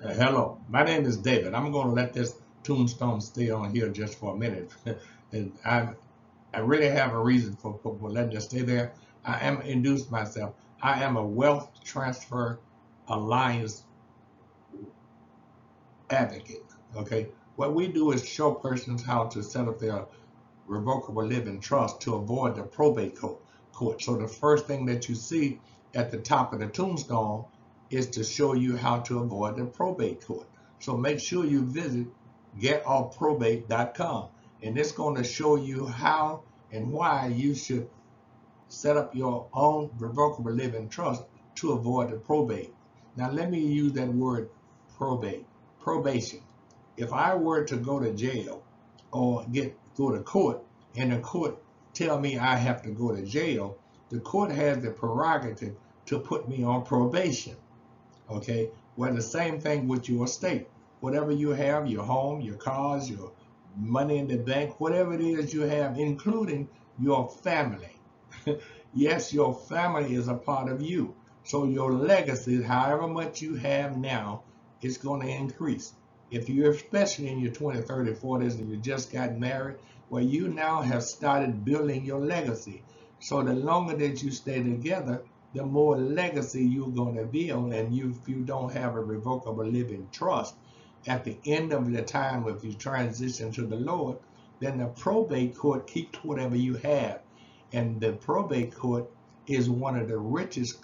Hello, my name is David. I'm going to let this tombstone stay on here just for a minute. and I really have a reason for letting it stay there. I am introduced myself. I am a wealth transfer alliance advocate. Okay, what we do is show persons how to set up their revocable living trust to avoid the probate court. So the first thing that you see at the top of the tombstone is to show you how to avoid the probate court. So make sure you visit getoffprobate.com, and it's going to show you how and why you should set up your own revocable living trust to avoid the probate. Now let me use that word probation. If I were to go to jail or go to court and the court tell me I have to go to jail, the court has the prerogative to put me on probation. Okay? Well, the same thing with your estate. Whatever you have, your home, your cars, your money in the bank, whatever it is you have, including your family. Yes, your family is a part of you. So your legacy, however much you have now, is going to increase. If you're especially in your 20s, 30s, 40s, and you just got married, well, you now have started building your legacy. So the longer that you stay together, the more legacy you're going to build. And if you don't have a revocable living trust, at the end of the time, if you transition to the Lord, then the probate court keeps whatever you have. And the probate court is one of the richest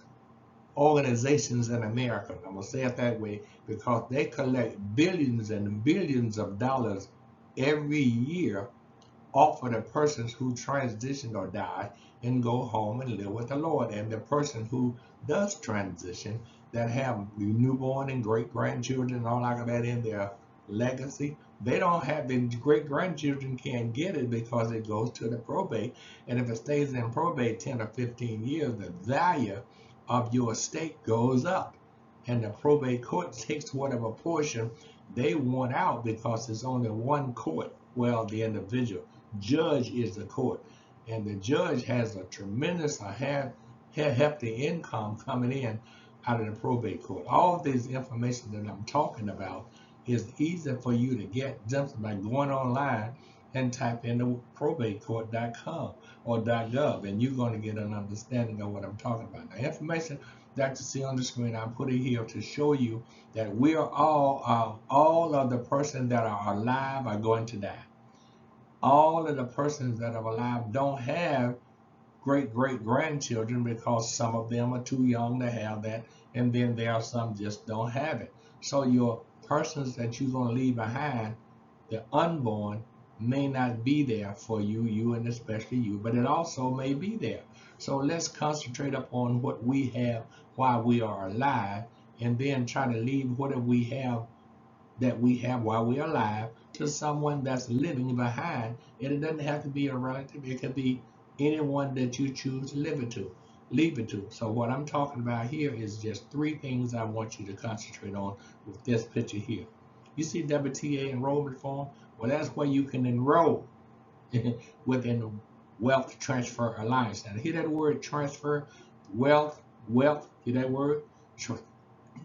organizations in America. I'm going to say it that way because they collect billions and billions of dollars every year off of the persons who transition or die and go home and live with the Lord. And the person who does transition, that have newborn and great grandchildren and all like that in their legacy, they don't have, the great grandchildren can't get it because it goes to the probate. And if it stays in probate 10 or 15 years, the value of your estate goes up. And the probate court takes whatever portion they want out because it's only one court. Well, the individual judge is the court, and the judge has a tremendous hefty income coming in out of the probate court. All of this information that I'm talking about is easy for you to get just by going online and type in probatecourt.com or .gov, and you're going to get an understanding of what I'm talking about. The information that you see on the screen, I put it here to show you that we are all of the persons that are alive are going to die. All of the persons that are alive don't have great great grandchildren because some of them are too young to have that, and then there are some just don't have it. So your persons that you're going to leave behind, the unborn, may not be there for you and especially you, but it also may be there. So let's concentrate upon what we have while we are alive, and then try to leave what we have that we have while we're alive to someone that's living behind. And it doesn't have to be a relative, it could be anyone that you choose to leave it to. So what I'm talking about here is just three things I want you to concentrate on with this picture here. You see W.T.A enrollment form? Well, that's where you can enroll within the Wealth Transfer Alliance. Now, hear that word transfer, wealth, hear that word?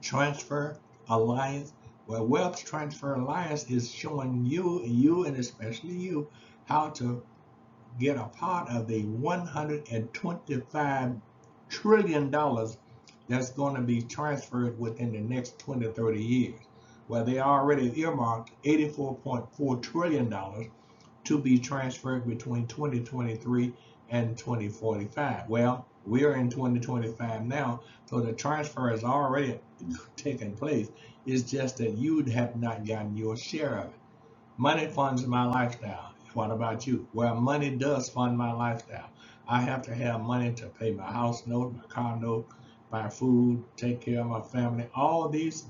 Transfer Alliance. Well, Wealth Transfer Alliance is showing you and especially you, how to get a part of the $125 trillion that's going to be transferred within the next 20, 30 years. Well, they already earmarked $84.4 trillion to be transferred between 2023 and 2045. Well, we're in 2025 now, so the transfer has already taken place. It's just that you have not gotten your share of it. Money funds my lifestyle. What about you? Well, money does fund my lifestyle. I have to have money to pay my house note, my car note, buy food, take care of my family. All these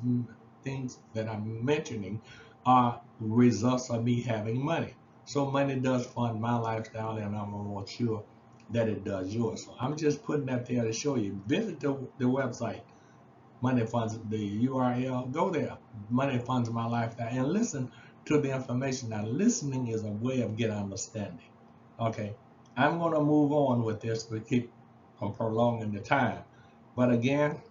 things that I'm mentioning are results of me having money. So money does fund my lifestyle, and I'm more sure that it does yours. So I'm just putting that there to show you. Visit the website, Money Funds, the URL. Go there, Money Funds My Lifestyle, and listen to the information. Now, listening is a way of getting understanding. Okay, I'm going to move on with this to keep from prolonging the time. But again,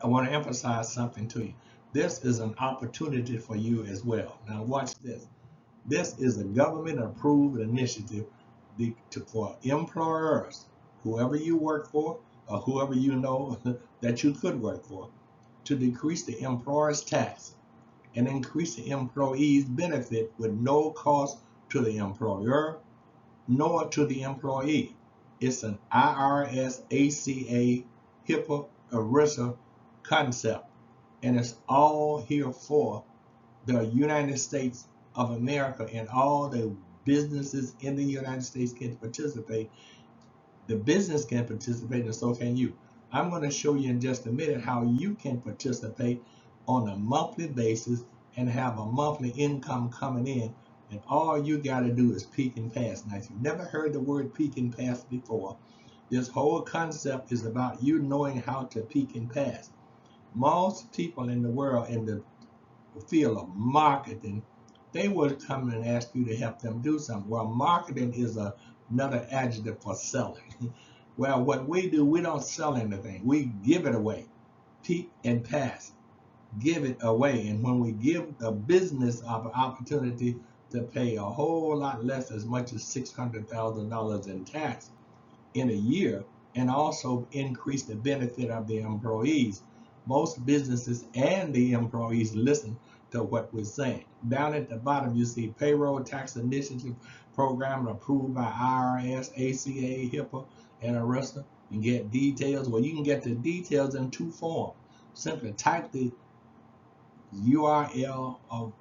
I want to emphasize something to you. This is an opportunity for you as well. Now watch this. This is a government-approved initiative for employers, whoever you work for or whoever you know that you could work for, to decrease the employer's tax and increase the employee's benefit with no cost to the employer nor to the employee. It's an IRS, ACA, HIPAA, ERISA concept, and it's all here for the United States of America, and all the businesses in the United States can participate. The business can participate, and so can you. I'm going to show you in just a minute how you can participate on a monthly basis and have a monthly income coming in. And all you got to do is peek and pass. Now, if you've never heard the word peek and pass before, this whole concept is about you knowing how to peek and pass. Most people in the world in the field of marketing, they would come and ask you to help them do something. Well, marketing is another adjective for selling. Well, what we do, we don't sell anything. We give it away. Peek and pass. Give it away. And when we give the business an opportunity to pay a whole lot less, as much as $600,000 in tax in a year, and also increase the benefit of the employees, most businesses and the employees listen to what we're saying. Down at the bottom, you see payroll tax initiative program approved by IRS, ACA, HIPAA, and ERISA. You can get details. Well, you can get the details in two forms. Simply type the URL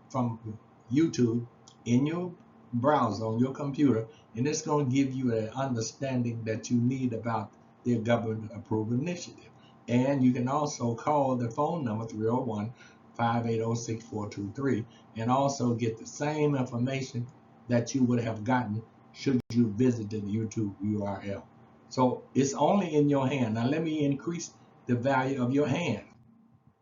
from YouTube in your browser on your computer, and it's going to give you an understanding that you need about their government approved initiative. And you can also call the phone number 301-580-6423 and also get the same information that you would have gotten should you visit the YouTube URL. So it's only in your hand. Now let me increase the value of your hand.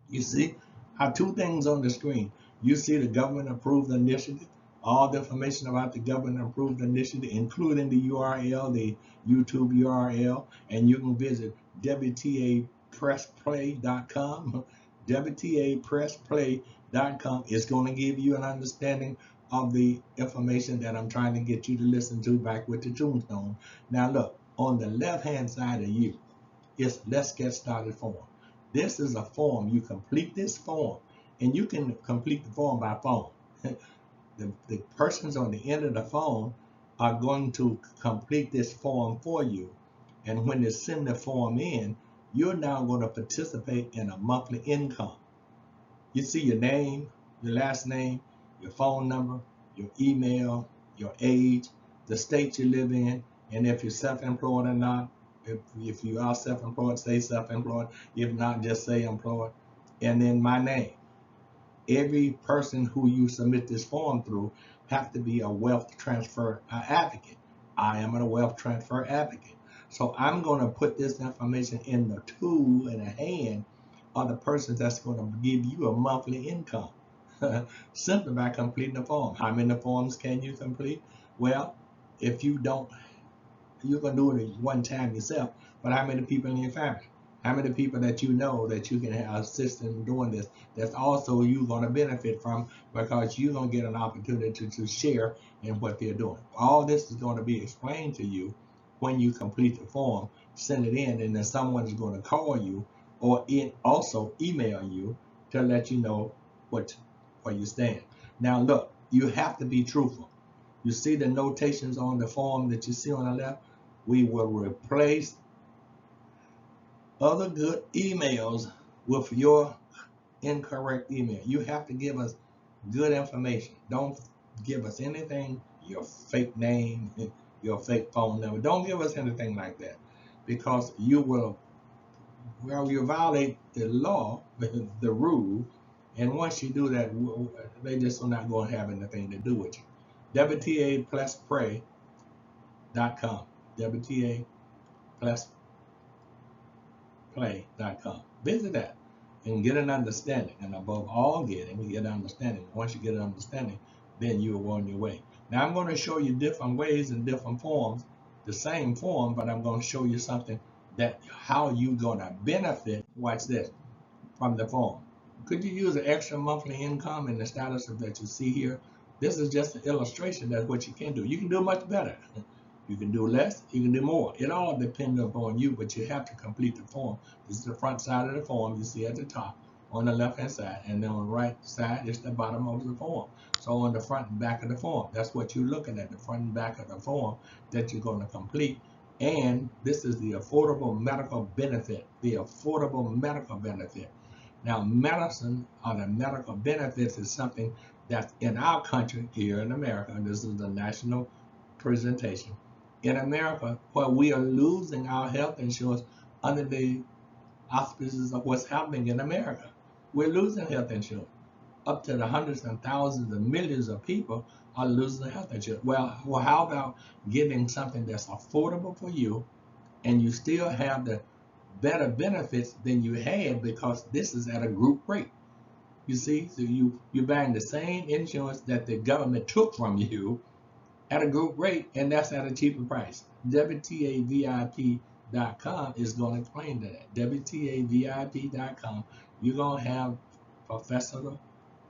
You see, I have two things on the screen. You see the government approved initiative, all the information about the government approved initiative, including the URL, the YouTube URL, and you can visit WTApressplay.com. WTApressplay.com is going to give you an understanding of the information that I'm trying to get you to listen to back with the tombstone. Now look, on the left-hand side of you, it's Let's Get Started form. This is a form. You complete this form, and you can complete the form by phone. The persons on the end of the phone are going to complete this form for you. And when they send the form in, you're now going to participate in a monthly income. You see your name, your last name, your phone number, your email, your age, the state you live in, and if you're self-employed or not. If you are self-employed, say self-employed. If not, just say employed. And then my name. Every person who you submit this form through have to be a wealth transfer advocate. I am a wealth transfer advocate. So I'm going to put this information in the tool in the hand of the person that's going to give you a monthly income simply by completing the form. How many forms can you complete? Well, if you don't, you're going to do it one time yourself, but how many people in your family? How many people that you know that you can assist in doing this, that's also you going to benefit from, because you're going to get an opportunity to share in what they're doing. All this is going to be explained to you when you complete the form, send it in, and then someone is going to call you or also email you to let you know where you stand. Now look, you have to be truthful. You see the notations on the form that you see on the left? We will replace other good emails with your incorrect email. You have to give us good information. Don't give us anything, your fake name, your fake phone number. Don't give us anything like that, because you will, well, you violate the law, the rule, and once you do that, they just are not going to have anything to do with you. WTAplay.com. WTAplay.com. Visit that and get an understanding. And above all, get an understanding. Once you get an understanding, then you are on your way. Now I'm going to show you different ways and different forms, the same form, but I'm going to show you something that how you're going to benefit. Watch this. from the form. Could you use an extra monthly income in the status that you see here? This is just an illustration. That's what you can do. You can do much better. You can do less, you can do more. It all depends upon you, but you have to complete the form. This is the front side of the form you see at the top on the left hand side, and then on the right side is the bottom of the form. So on the front and back of the form, that's what you're looking at, the front and back of the form that you're going to complete. And this is the affordable medical benefit, the affordable medical benefit. Now, medicine or the medical benefits is something that's in our country here in America. This is the national presentation. In America, where we are losing our health insurance under the auspices of what's happening in America. We're losing health insurance. Up to the hundreds and thousands and millions of people are losing health insurance. Well, how about getting something that's affordable for you and you still have the better benefits than you had because this is at a group rate? You see, so you're buying the same insurance that the government took from you at a group rate, and that's at a cheaper price. W.T.A. is going to explain that. W.T.A. You're going to have Professor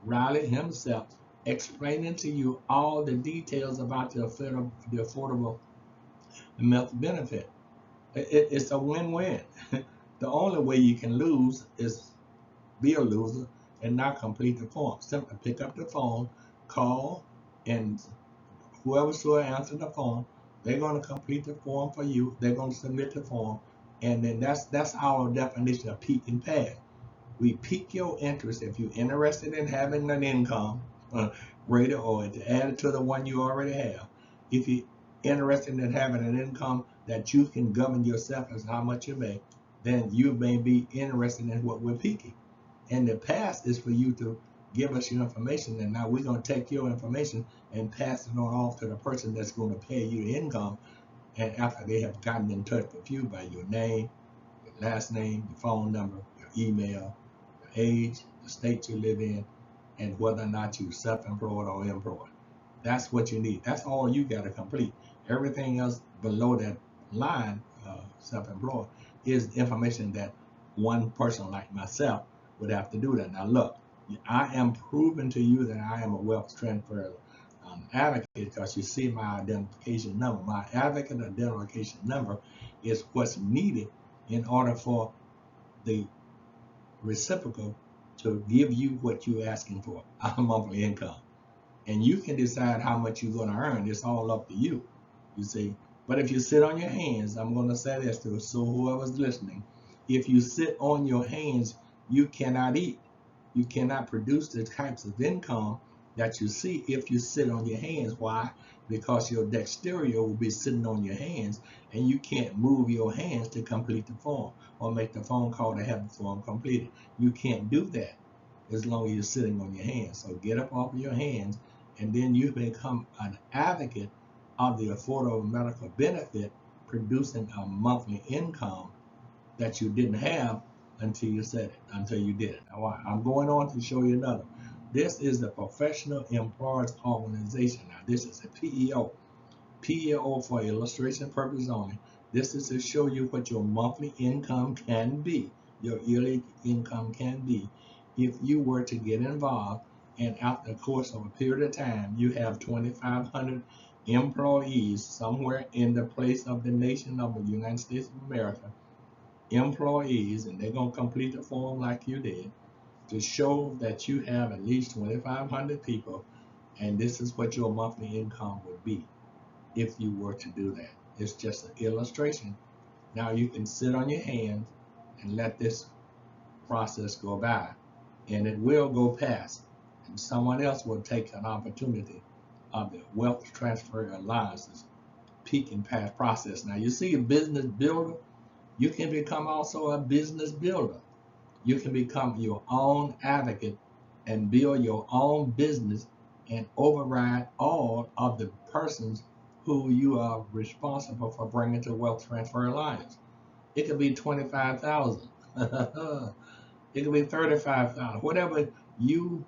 Riley himself explaining to you all the details about the affordable health benefit. It's a win-win. The only way you can lose is be a loser and not complete the form. Simply pick up the phone, call, and whoever's going to answer the phone, they're going to complete the form for you. They're going to submit the form, and then that's our definition of pique and pass. We pique your interest if you're interested in having an income greater or to add it to the one you already have. If you're interested in having an income that you can govern yourself as how much you make, then you may be interested in what we're piquing. And the pass is for you to give us your information, and now we're going to take your information and pass it on off to the person that's going to pay you the income. And after they have gotten in touch with you by your name, your last name, your phone number, your email, your age, the state you live in, and whether or not you're self-employed or employed. That's what you need. That's all you got to complete. Everything else below that line, self-employed, is information that one person like myself would have to do that. Now look, I am proving to you that I am a wealth transfer advocate because you see my identification number. My advocate identification number is what's needed in order for the reciprocal to give you what you're asking for, a monthly income. And you can decide how much you're going to earn. It's all up to you, you see. But if you sit on your hands, I'm going to say this to so whoever's listening, if you sit on your hands, you cannot eat. You cannot produce the types of income that you see if you sit on your hands. Why? Because your dexterity will be sitting on your hands, and you can't move your hands to complete the form or make the phone call to have the form completed. You can't do that as long as you're sitting on your hands. So get up off of your hands, and then you become an advocate of the affordable medical benefit, producing a monthly income that you didn't have until you said it, until you did it. Now, I'm going on to show you another. This is the Professional Employers Organization. Now, this is a PEO. PEO for illustration purposes only. This is to show you what your monthly income can be, your yearly income can be, if you were to get involved, and after the course of a period of time, you have 2,500 employees somewhere in the place of the nation of the United States of America, employees, and they're going to complete the form like you did to show that you have at least 2,500 people, and this is what your monthly income would be if you were to do that. It's just an illustration. Now you can sit on your hands and let this process go by, and it will go past, and someone else will take an opportunity of the Wealth Transfer Alliance's Pique and Pass process. Now you see a business builder, you can become also a business builder. You can become your own advocate and build your own business and override all of the persons who you are responsible for bringing to Wealth Transfer Alliance. It could be 25,000. It could be 35,000. Whatever you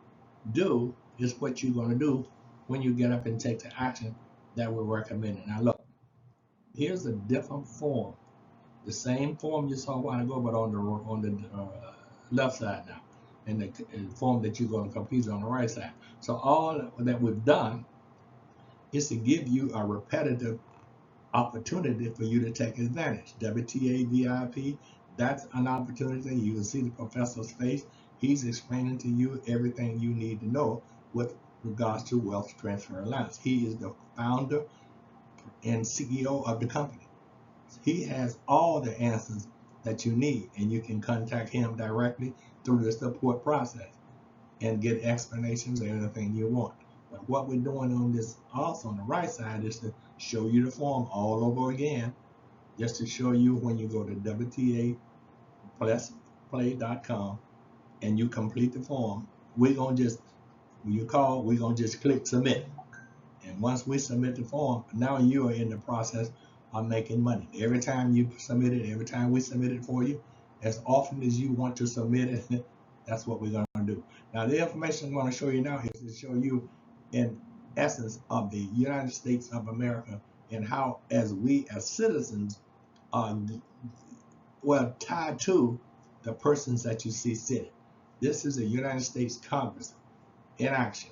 do is what you're going to do when you get up and take the action that we're recommending. Now look, here's a different form. The same form you saw a while ago, but on the left side now, and the form that you're going to complete is on the right side. So all that we've done is to give you a repetitive opportunity for you to take advantage. W.T.A. VIP, that's an opportunity. You can see the professor's face. He's explaining to you everything you need to know with regards to Wealth Transfer Alliance. He is the founder and CEO of the company. He has all the answers that you need, and you can contact him directly through the support process and get explanations or anything you want. But what we're doing on this also on the right side is to show you the form all over again, just to show you when you go to WTA+play.com and you complete the form, we're gonna just, when you call, we're gonna just click submit. And once we submit the form, now you are in the process of making money. Every time you submit it, every time we submit it for you, as often as you want to submit it, that's what we're going to do. Now, the information I'm going to show you now is to show you, in essence, of the United States of America and how, as we as citizens, are well tied to the persons that you see sitting. This is the United States Congress in action,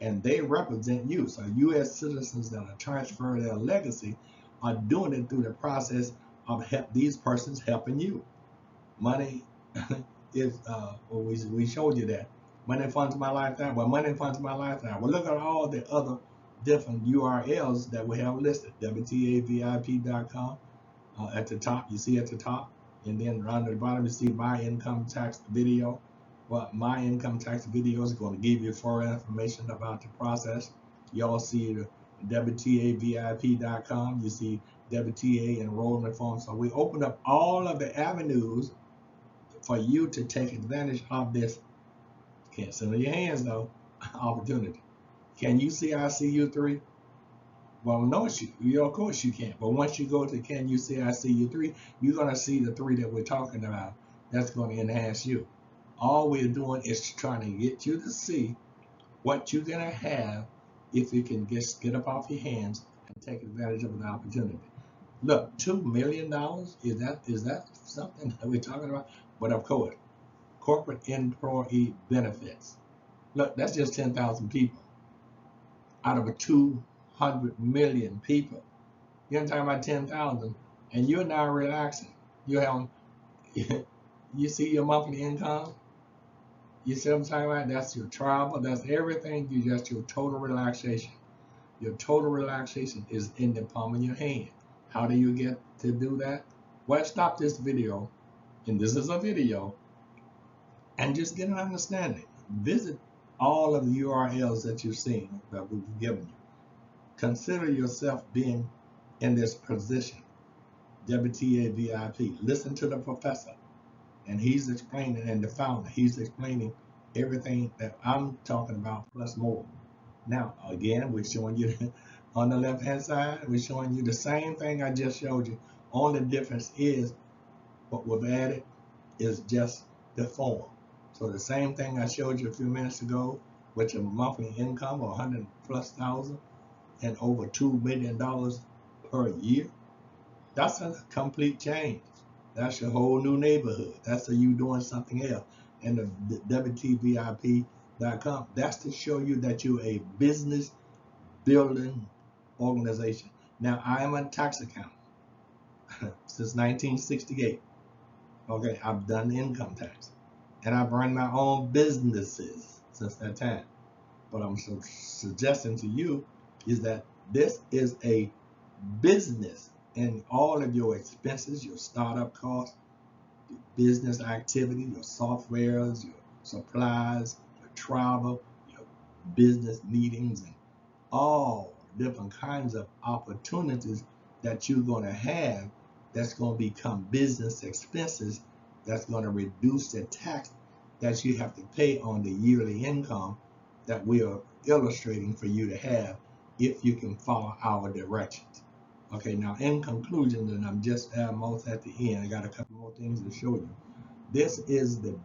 and they represent you. So U.S. citizens that are transferring their legacy are doing it through the process of these persons helping you. Money is, well, we showed you that. Money funds my lifetime. Well, money funds my lifetime. Well, look at all the other different URLs that we have listed. WTAVIP.com. At the top, you see at the top, and then around the bottom, you see my income tax video. Well, my income tax video is going to give you further information about the process. You all see the WTAVIP.com. You see WTA enrollment form. So we open up all of the avenues for you to take advantage of this. Can't sit on your hands though. Opportunity. Can you see I see you 3? Well, no, of course you can't. But once you go to Can You See I See You 3, you're going to see the 3 that we're talking about. That's going to enhance you. All we're doing is trying to get you to see what you're going to have if you can just get up off your hands and take advantage of an opportunity. Look, $2 million, is that something that we're talking about? But of course, corporate employee benefits. Look, that's just 10,000 people out of a 200 million people. You're talking about 10,000, and you're now relaxing. You have, you see your monthly income. You see what I'm talking about? That's your travel. That's everything. That's your total relaxation. Your total relaxation is in the palm of your hand. How do you get to do that? Well, stop this video, and this is a video, and just get an understanding. Visit all of the URLs that you've seen that we've given you. Consider yourself being in this position. WTA VIP. Listen to the professor, and he's explaining, and the founder, he's explaining everything that I'm talking about plus more. Now, again, we're showing you on the left-hand side, we're showing you the same thing I just showed you. Only difference is what we've added is just the form. So the same thing I showed you a few minutes ago with your monthly income of 100,000+ and over $2 million per year, that's a complete change. That's your whole new neighborhood. That's you doing something else. And the WTVIP.com, that's to show you that you're a business building organization. Now, I am a tax accountant since 1968. Okay, I've done income tax, and I've run my own businesses since that time. What I'm suggesting to you is that this is a business, and all of your expenses, your startup costs, your business activity, your softwares, your supplies, your travel, your business meetings, and all different kinds of opportunities that you're going to have that's going to become business expenses, that's going to reduce the tax that you have to pay on the yearly income that we are illustrating for you to have if you can follow our directions. Okay, now in conclusion, and I'm just almost at the end, I got a couple more things to show you. This is the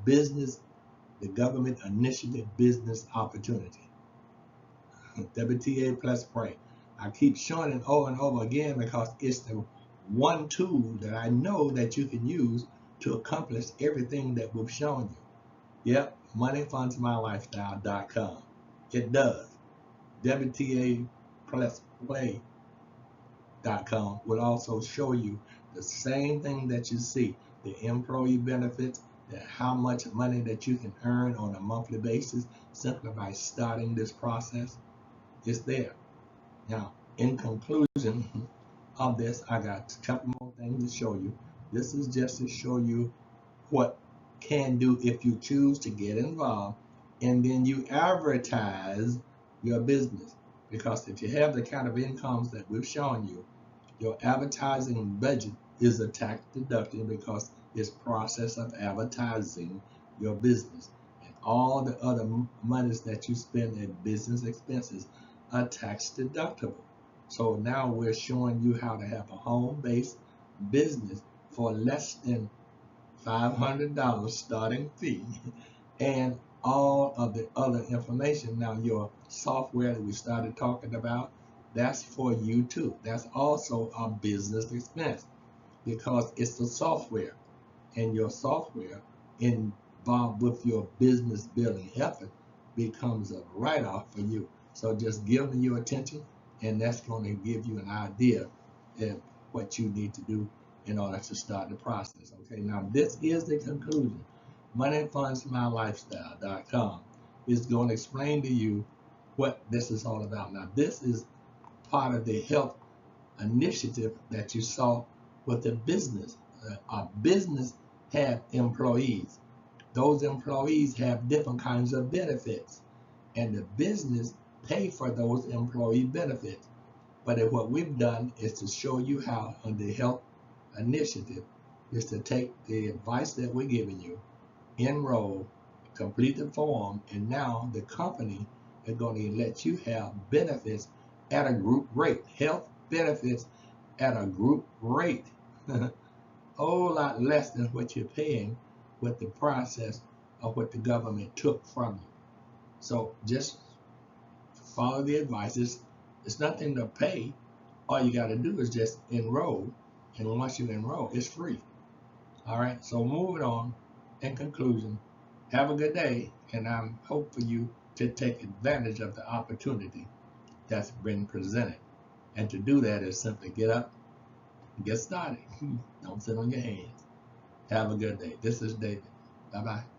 business, the government initiative business opportunity. WTA plus Pray. I keep showing it over and over again because it's the one tool that I know that you can use to accomplish everything that we've shown you. Yep, moneyfundsmylifestyle.com. It does. W.T.A. plus play.com will also show you the same thing that you see, the employee benefits, that how much money that you can earn on a monthly basis simply by starting this process. It's there. Now, in conclusion of this, I got a couple more things to show you. This is just to show you what can do if you choose to get involved, and then you advertise your business. Because if you have the kind of incomes that we've shown you, your advertising budget is a tax deduction because it's process of advertising your business. And all the other monies that you spend in business expenses are tax deductible. So now we're showing you how to have a home-based business for less than $500 starting fee and all of the other information. Now your software that we started talking about, that's for you too. That's also a business expense because it's the software, and your software involved with your business building effort becomes a write-off for you. So just give me your attention, and that's going to give you an idea of what you need to do in order to start the process. Okay, now this is the conclusion. MoneyFundsMyLifestyle.com is going to explain to you what this is all about. Now this is part of the health initiative that you saw with the business. A business have employees. Those employees have different kinds of benefits, and the business pay for those employee benefits. But what we've done is to show you how on the health initiative is to take the advice that we're giving you, enroll, complete the form, and now the company is going to let you have benefits at a group rate, health benefits at a group rate, a whole lot less than what you're paying with the process of what the government took from you. So just follow the advice. It's nothing to pay. All you got to do is just enroll, and once you enroll, it's free. All right, so moving on. In conclusion, have a good day, and I hope for you to take advantage of the opportunity that's been presented. And to do that is simply get up and get started. Don't sit on your hands. Have a good day. This is David. Bye-bye.